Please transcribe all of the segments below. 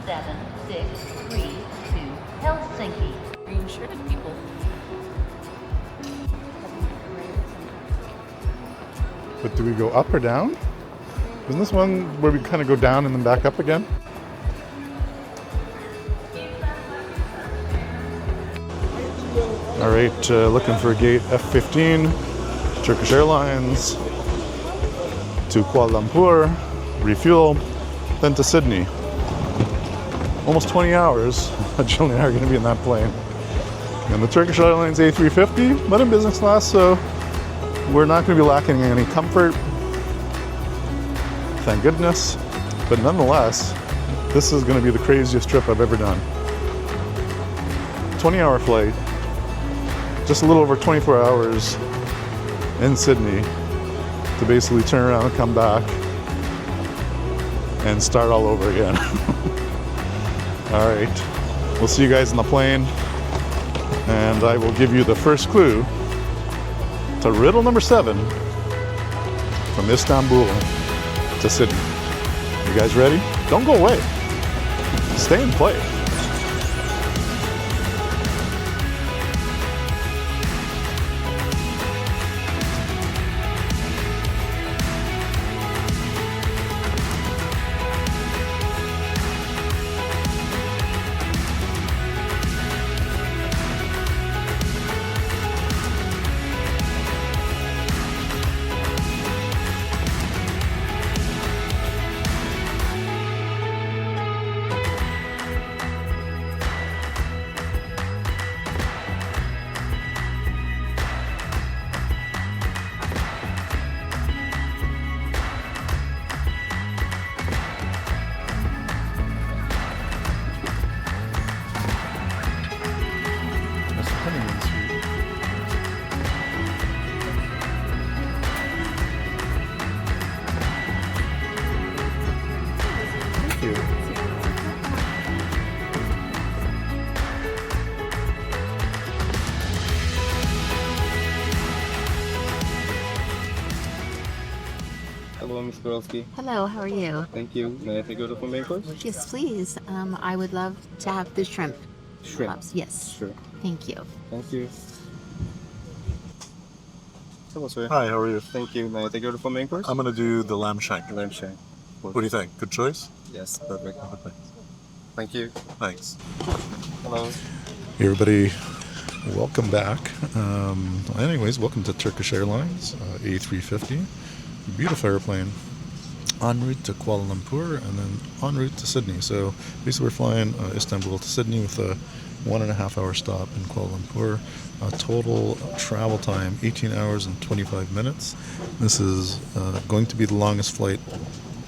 763 to Helsinki. Green shirted people. But do we go up or down? Isn't this one where we kind of go down and then back up again? All right, looking for gate F15, Turkish Airlines, to Kuala Lumpur, refuel, then to Sydney. Almost 20 hours. Jill and I are going to be in that plane. And the Turkish Airlines A350, but in business class, so we're not going to be lacking any comfort. Thank goodness. But nonetheless, this is going to be the craziest trip I've ever done. 20-hour flight. Just a little over 24 hours in Sydney to basically turn around and come back and start all over again. All right, we'll see you guys in the plane, and I will give you the first clue to riddle number 7 from Istanbul to Sydney. You guys ready? Don't go away. Stay and play. Hello, Ms. Gorelsky. Hello, how are you? Thank you. May I take you to the main course? Yes, please. I would love to have the shrimp. Shrimp. Pops. Yes. Sure. Thank you. Thank you. Hello, sir. Hi, how are you? Thank you. May I take you to the main course? I'm going to do the lamb shank. Lamb shank. What do you think? Good choice? Yes, perfect. Thank you. Thanks. Hello. Hey everybody, welcome back. Anyways, welcome to Turkish Airlines, A350. Beautiful airplane. En route to Kuala Lumpur and then en route to Sydney. So basically we're flying Istanbul to Sydney with a 1.5 hour stop in Kuala Lumpur. Total travel time 18 hours and 25 minutes. This is going to be the longest flight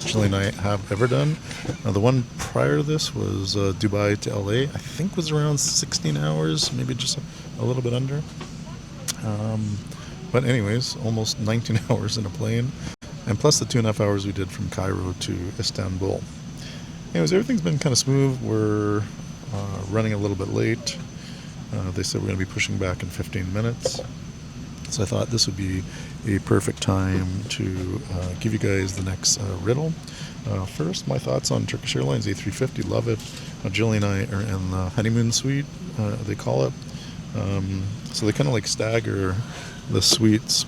Jill and I have ever done. The one prior to this was Dubai to LA. I think was around 16 hours, maybe just a little bit under. But anyways, almost 19 hours in a plane. And plus the 2.5 hours we did from Cairo to Istanbul. Anyways, everything's been kind of smooth. We're running a little bit late. They said we're going to be pushing back in 15 minutes. So I thought this would be a perfect time to give you guys the next riddle. First, my thoughts on Turkish Airlines A350. Love it. Jill and I are in the honeymoon suite, they call it. So they kind of like stagger the suites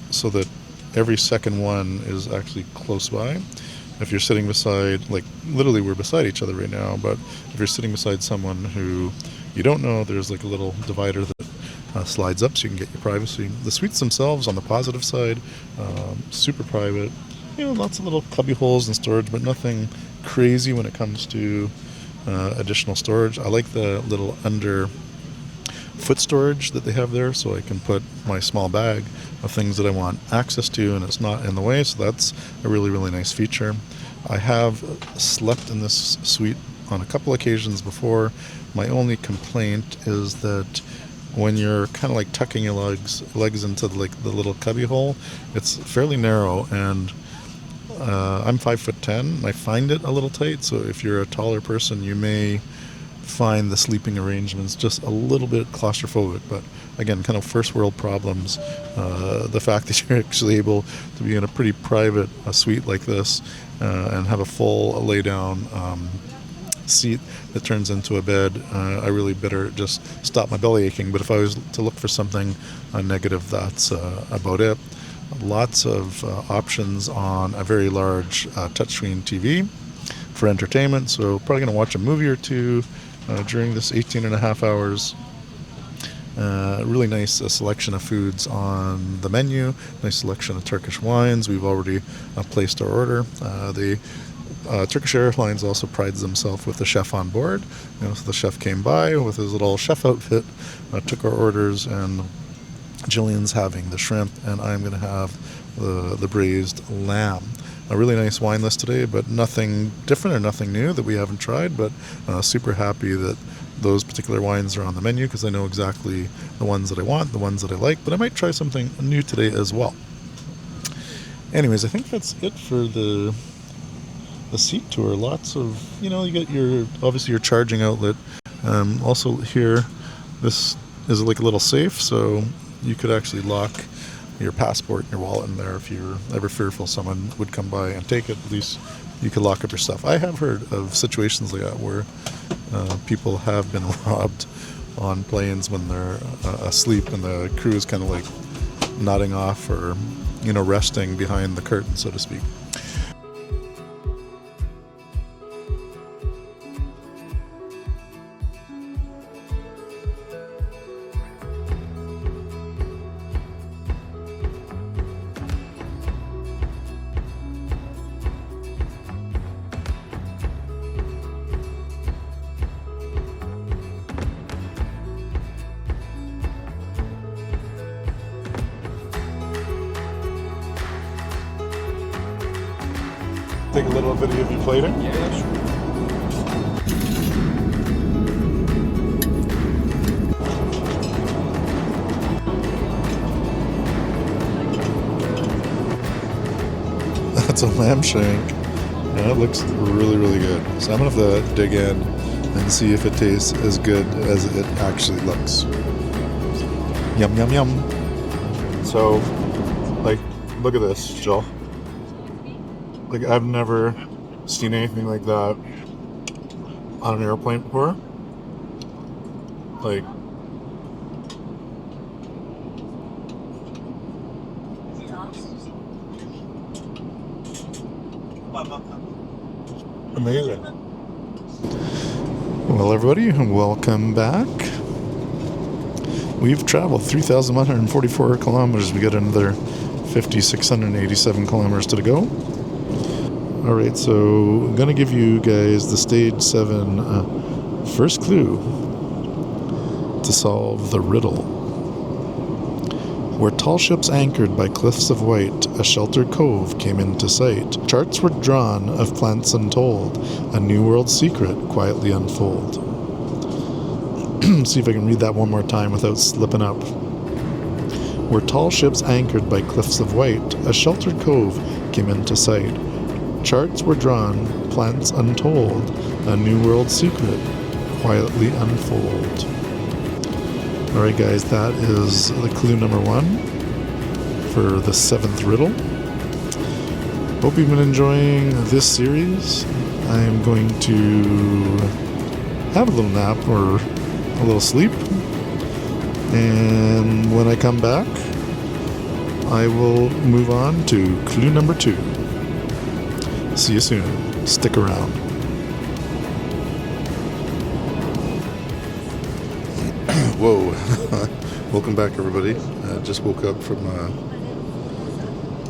so that every second one is actually close by. If you're sitting beside, like literally we're beside each other right now, but if you're sitting beside someone who you don't know, there's like a little divider that slides up so you can get your privacy. The suites themselves, on the positive side, super private. You know, lots of little cubby holes and storage, but nothing crazy when it comes to additional storage. I like the little under foot storage that they have there, so I can put my small bag of things that I want access to and it's not in the way, so that's a really, really nice feature. I have slept in this suite on a couple occasions before. My only complaint is that when you're kind of like tucking your legs into like the little cubby hole, it's fairly narrow, and I'm 5'10". I find it a little tight, so if you're a taller person, you may find the sleeping arrangements just a little bit claustrophobic. But again, kind of first world problems. The fact that you're actually able to be in a pretty private suite like this and have a full lay down seat that turns into a bed, I really better just stop my belly aching. But if I was to look for something negative, that's about it. Lots of options on a very large touchscreen TV for entertainment, so probably going to watch a movie or two during this 18 and a half hours. Really nice selection of foods on the menu, nice selection of Turkish wines. We've already placed our order. The Turkish Airlines also prides themselves with the chef on board. So the chef came by with his little chef outfit, took our orders, and Jillian's having the shrimp, and I'm going to have the braised lamb. A really nice wine list today, but nothing different or nothing new that we haven't tried, but super happy that those particular wines are on the menu because I know exactly the ones that I want, the ones that I like, but I might try something new today as well. Anyways, I think that's it for the seat tour. Lots of, you get obviously your charging outlet. Also here, this is like a little safe, so you could actually lock your passport and your wallet in there if you're ever fearful someone would come by and take it. At least you could lock up your stuff. I have heard of situations like that where people have been robbed on planes when they're asleep and the crew is kind of like nodding off or resting behind the curtain, so to speak. Take a little video of you plating? Yeah, sure. That's a lamb shank. And it looks really, really good. So I'm going to have to dig in and see if it tastes as good as it actually looks. Yum, yum, yum. So, look at this, Jill. I've never seen anything like that on an airplane before. Amazing. Well, everybody, welcome back. We've traveled 3,144 kilometers. We got another 5,687 kilometers to go. All right, so I'm going to give you guys the Stage 7 first clue to solve the riddle. Where tall ships anchored by cliffs of white, a sheltered cove came into sight. Charts were drawn of plants untold, a new world secret quietly unfold. See if I can read that one more time without slipping up. Where tall ships anchored by cliffs of white, a sheltered cove came into sight. Charts were drawn, plants untold, a new world secret quietly unfold. Alright guys, that is the clue number 1 for the 7th riddle. Hope you've been enjoying this series. I'm going to have a little nap or a little sleep, and when I come back I will move on to clue number 2. See you soon. Stick around. Whoa. Welcome back, everybody. I just woke up from...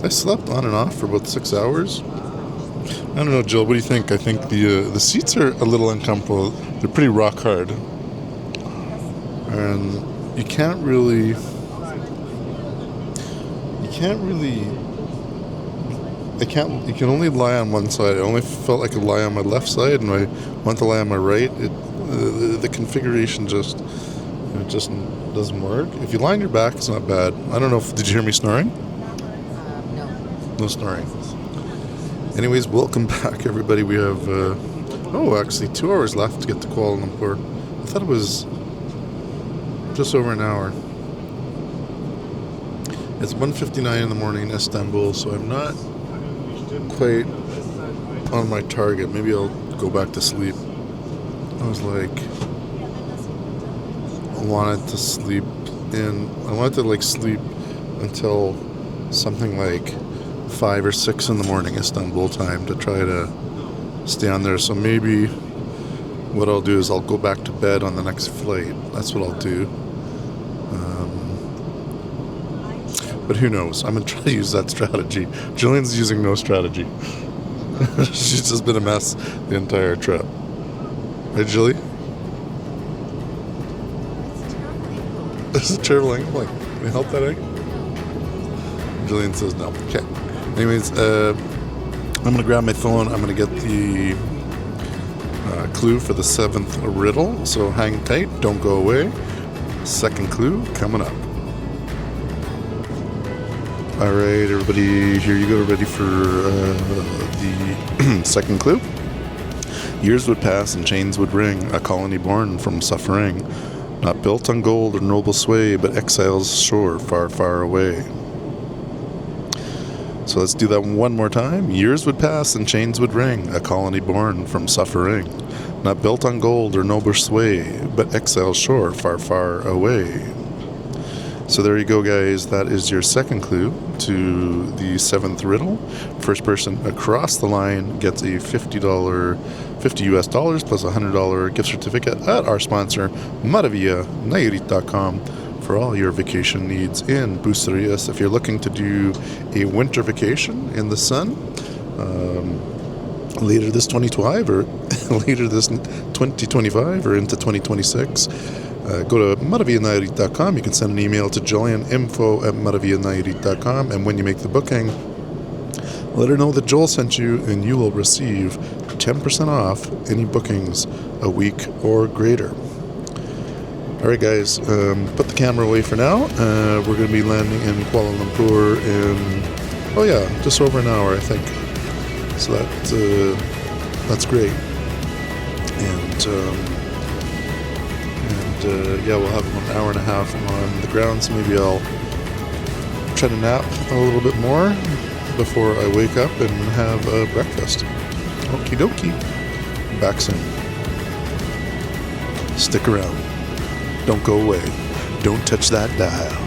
I slept on and off for about 6 hours. I don't know, Jill, what do you think? I think the seats are a little uncomfortable. They're pretty rock hard. And you can't really... You can only lie on one side. I only felt like I could lie on my left side, and I want to lie on my right. The configuration just doesn't work. If you lie on your back, it's not bad. I don't know did you hear me snoring? No. No snoring. Anyways, welcome back, everybody. We have actually 2 hours left to get to Kuala Lumpur. I thought it was just over an hour. It's 1:59 in the morning in Istanbul, so I'm not quite on my target. Maybe I'll go back to sleep I was like, I wanted to sleep sleep until something like 5 or 6 in the morning Istanbul time to try to stay on there. So maybe what I'll do is I'll go back to bed on the next flight. That's what I'll do. But who knows? I'm going to try to use that strategy. Jillian's using no strategy. She's just been a mess the entire trip. Right, Jilly? This is traveling. Like, can you help that out? Jillian says no. Okay. Anyways, I'm going to grab my phone. I'm going to get the clue for the 7th riddle. So hang tight. Don't go away. Second clue coming up. All right, everybody, here you go, ready for the second clue. Years would pass and chains would ring, a colony born from suffering, not built on gold or noble sway, but exile's shore far, far away. So let's do that one more time. Years would pass and chains would ring, a colony born from suffering, not built on gold or noble sway, but exile's shore far, far away. So there you go, guys. That is your second clue to the 7th riddle. First person across the line gets a $50 US dollars plus a $100 gift certificate at our sponsor, maravillanairit.com, for all your vacation needs in Bucerias. If you're looking to do a winter vacation in the sun, later this 2025 or later this 2025 or into 2026, go to maravillanairit.com. You can send an email to Jillian, info@maravillanairit.com, and when you make the booking, let her know that Joel sent you, and you will receive 10% off any bookings a week or greater. All right, guys, put the camera away for now. We're going to be landing in Kuala Lumpur in, just over an hour, I think. So that's great. And we'll have an hour and a half on the ground, so maybe I'll try to nap a little bit more before I wake up and have a breakfast. Okie dokie. Back soon. Stick around. Don't go away. Don't touch that dial.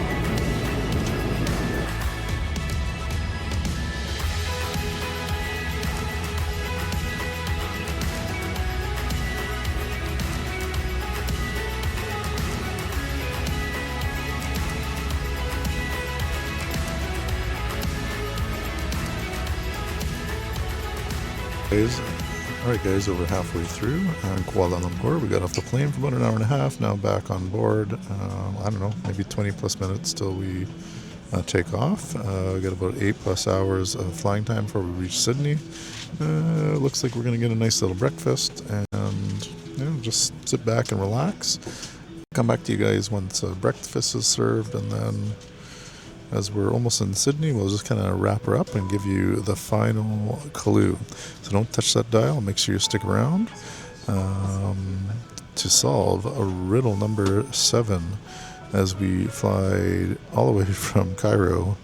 Alright guys, over halfway through Kuala Lumpur. We got off the plane for about an hour and a half, now back on board. I don't know, maybe 20 plus minutes till we take off. We got about 8 plus hours of flying time before we reach Sydney. Looks like we're going to get a nice little breakfast and just sit back and relax. Come back to you guys once breakfast is served, and then as we're almost in Sydney, we'll just kind of wrap her up and give you the final clue. So don't touch that dial. Make sure you stick around to solve a riddle number 7 as we fly all the way from Cairo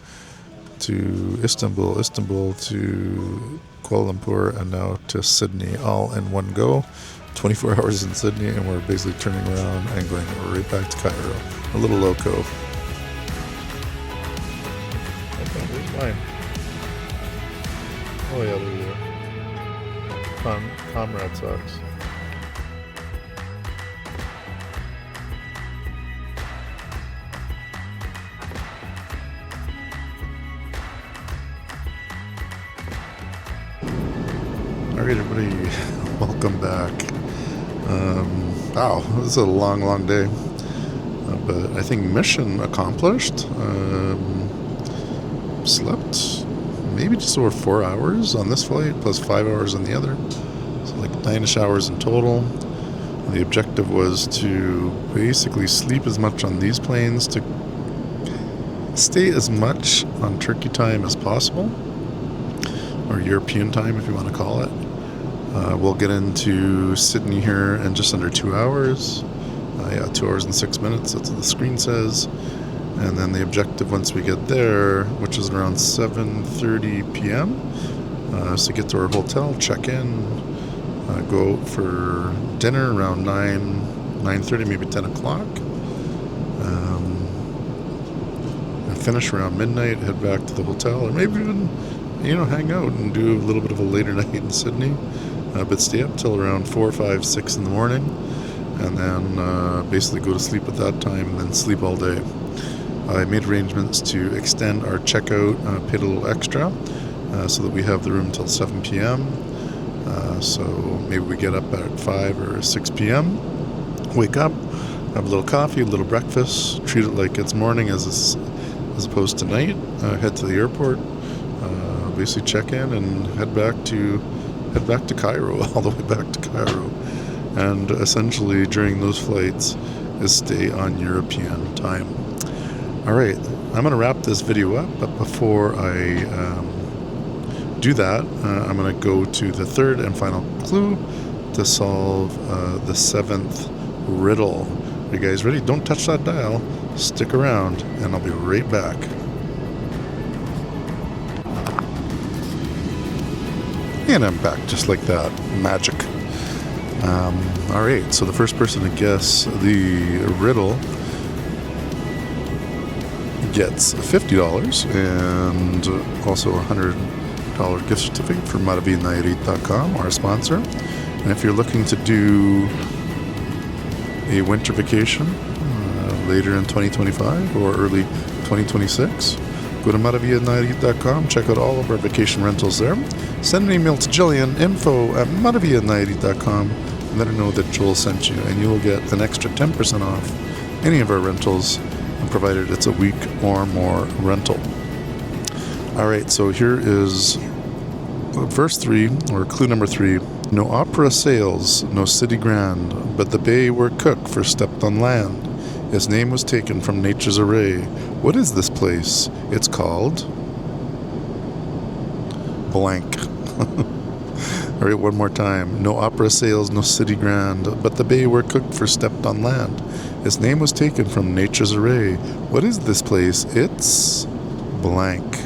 to Istanbul, Istanbul to Kuala Lumpur, and now to Sydney, all in one go. 24 hours in Sydney, and we're basically turning around and going right back to Cairo. A little loco. Fine. Oh yeah, there's a comrade sucks. Alright everybody, welcome back. Wow, this is a long day. But I think mission accomplished. Slept maybe just over 4 hours on this flight, plus 5 hours on the other, so like 9-ish hours in total. The objective was to basically sleep as much on these planes, to stay as much on Turkey time as possible, or European time if you want to call it. We'll get into Sydney here in just under 2 hours. 2 hours and 6 minutes, that's what the screen says. And then the objective once we get there, which is around 7:30 p.m., is to get to our hotel, check in, go out for dinner around 9:30, maybe 10 o'clock. And finish around midnight, head back to the hotel, or maybe even, hang out and do a little bit of a later night in Sydney. But stay up till around 4, 5, 6 in the morning, and then basically go to sleep at that time and then sleep all day. I made arrangements to extend our checkout, paid a little extra, so that we have the room till 7 p.m. So maybe we get up at 5 or 6 p.m., wake up, have a little coffee, a little breakfast, treat it like it's morning as opposed to night, head to the airport, basically check in and head back to Cairo, all the way back to Cairo. And essentially during those flights is stay on European time. Alright, I'm going to wrap this video up, but before I do that, I'm going to go to the third and final clue to solve the 7th riddle. Are you guys ready? Don't touch that dial. Stick around, and I'll be right back. And I'm back, just like that. Magic. Alright, so the first person to guess the riddle gets $50 and also a $100 gift certificate from maravillanairit.com, our sponsor. And if you're looking to do a winter vacation later in 2025 or early 2026, go to maravillanairit.com, check out all of our vacation rentals there. Send an email to Jillian, info@maravillanairit.com, and let her know that Joel sent you, and you'll get an extra 10% off any of our rentals, provided it's a week or more rental. Alright, so here is verse 3, or clue number 3. No opera sails, no city grand, but the bay where cook first stepped on land. His name was taken from nature's array. What is this place? It's called blank. Alright, one more time. No opera sails, no city grand, but the bay where cook first stepped on land. His name was taken from nature's array. What is this place? It's blank.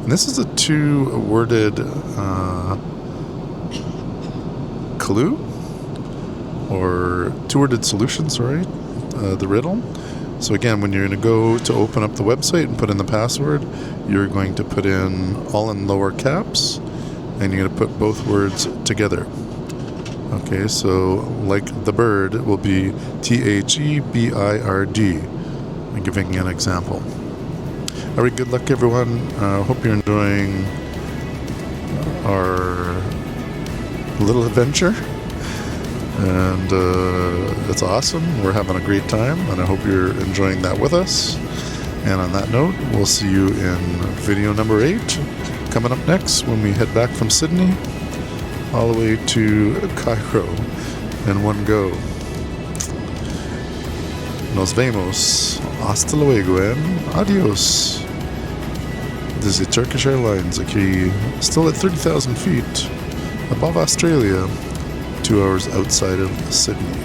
And this is a two-worded clue, or two-worded solution, sorry, the riddle. So again, when you're going to go to open up the website and put in the password, you're going to put in all in lower caps, and you're going to put both words together. Okay, so like the bird will be THEBIRD. I'm giving an example. All right, good luck, everyone. Hope you're enjoying our little adventure. And it's awesome. We're having a great time, and I hope you're enjoying that with us. And on that note, we'll see you in video number 8, coming up next when we head back from Sydney all the way to Cairo in one go. Nos vemos. Hasta luego and adios. This is Turkish Airlines, aqui, still at 30,000 feet above Australia, 2 hours outside of Sydney.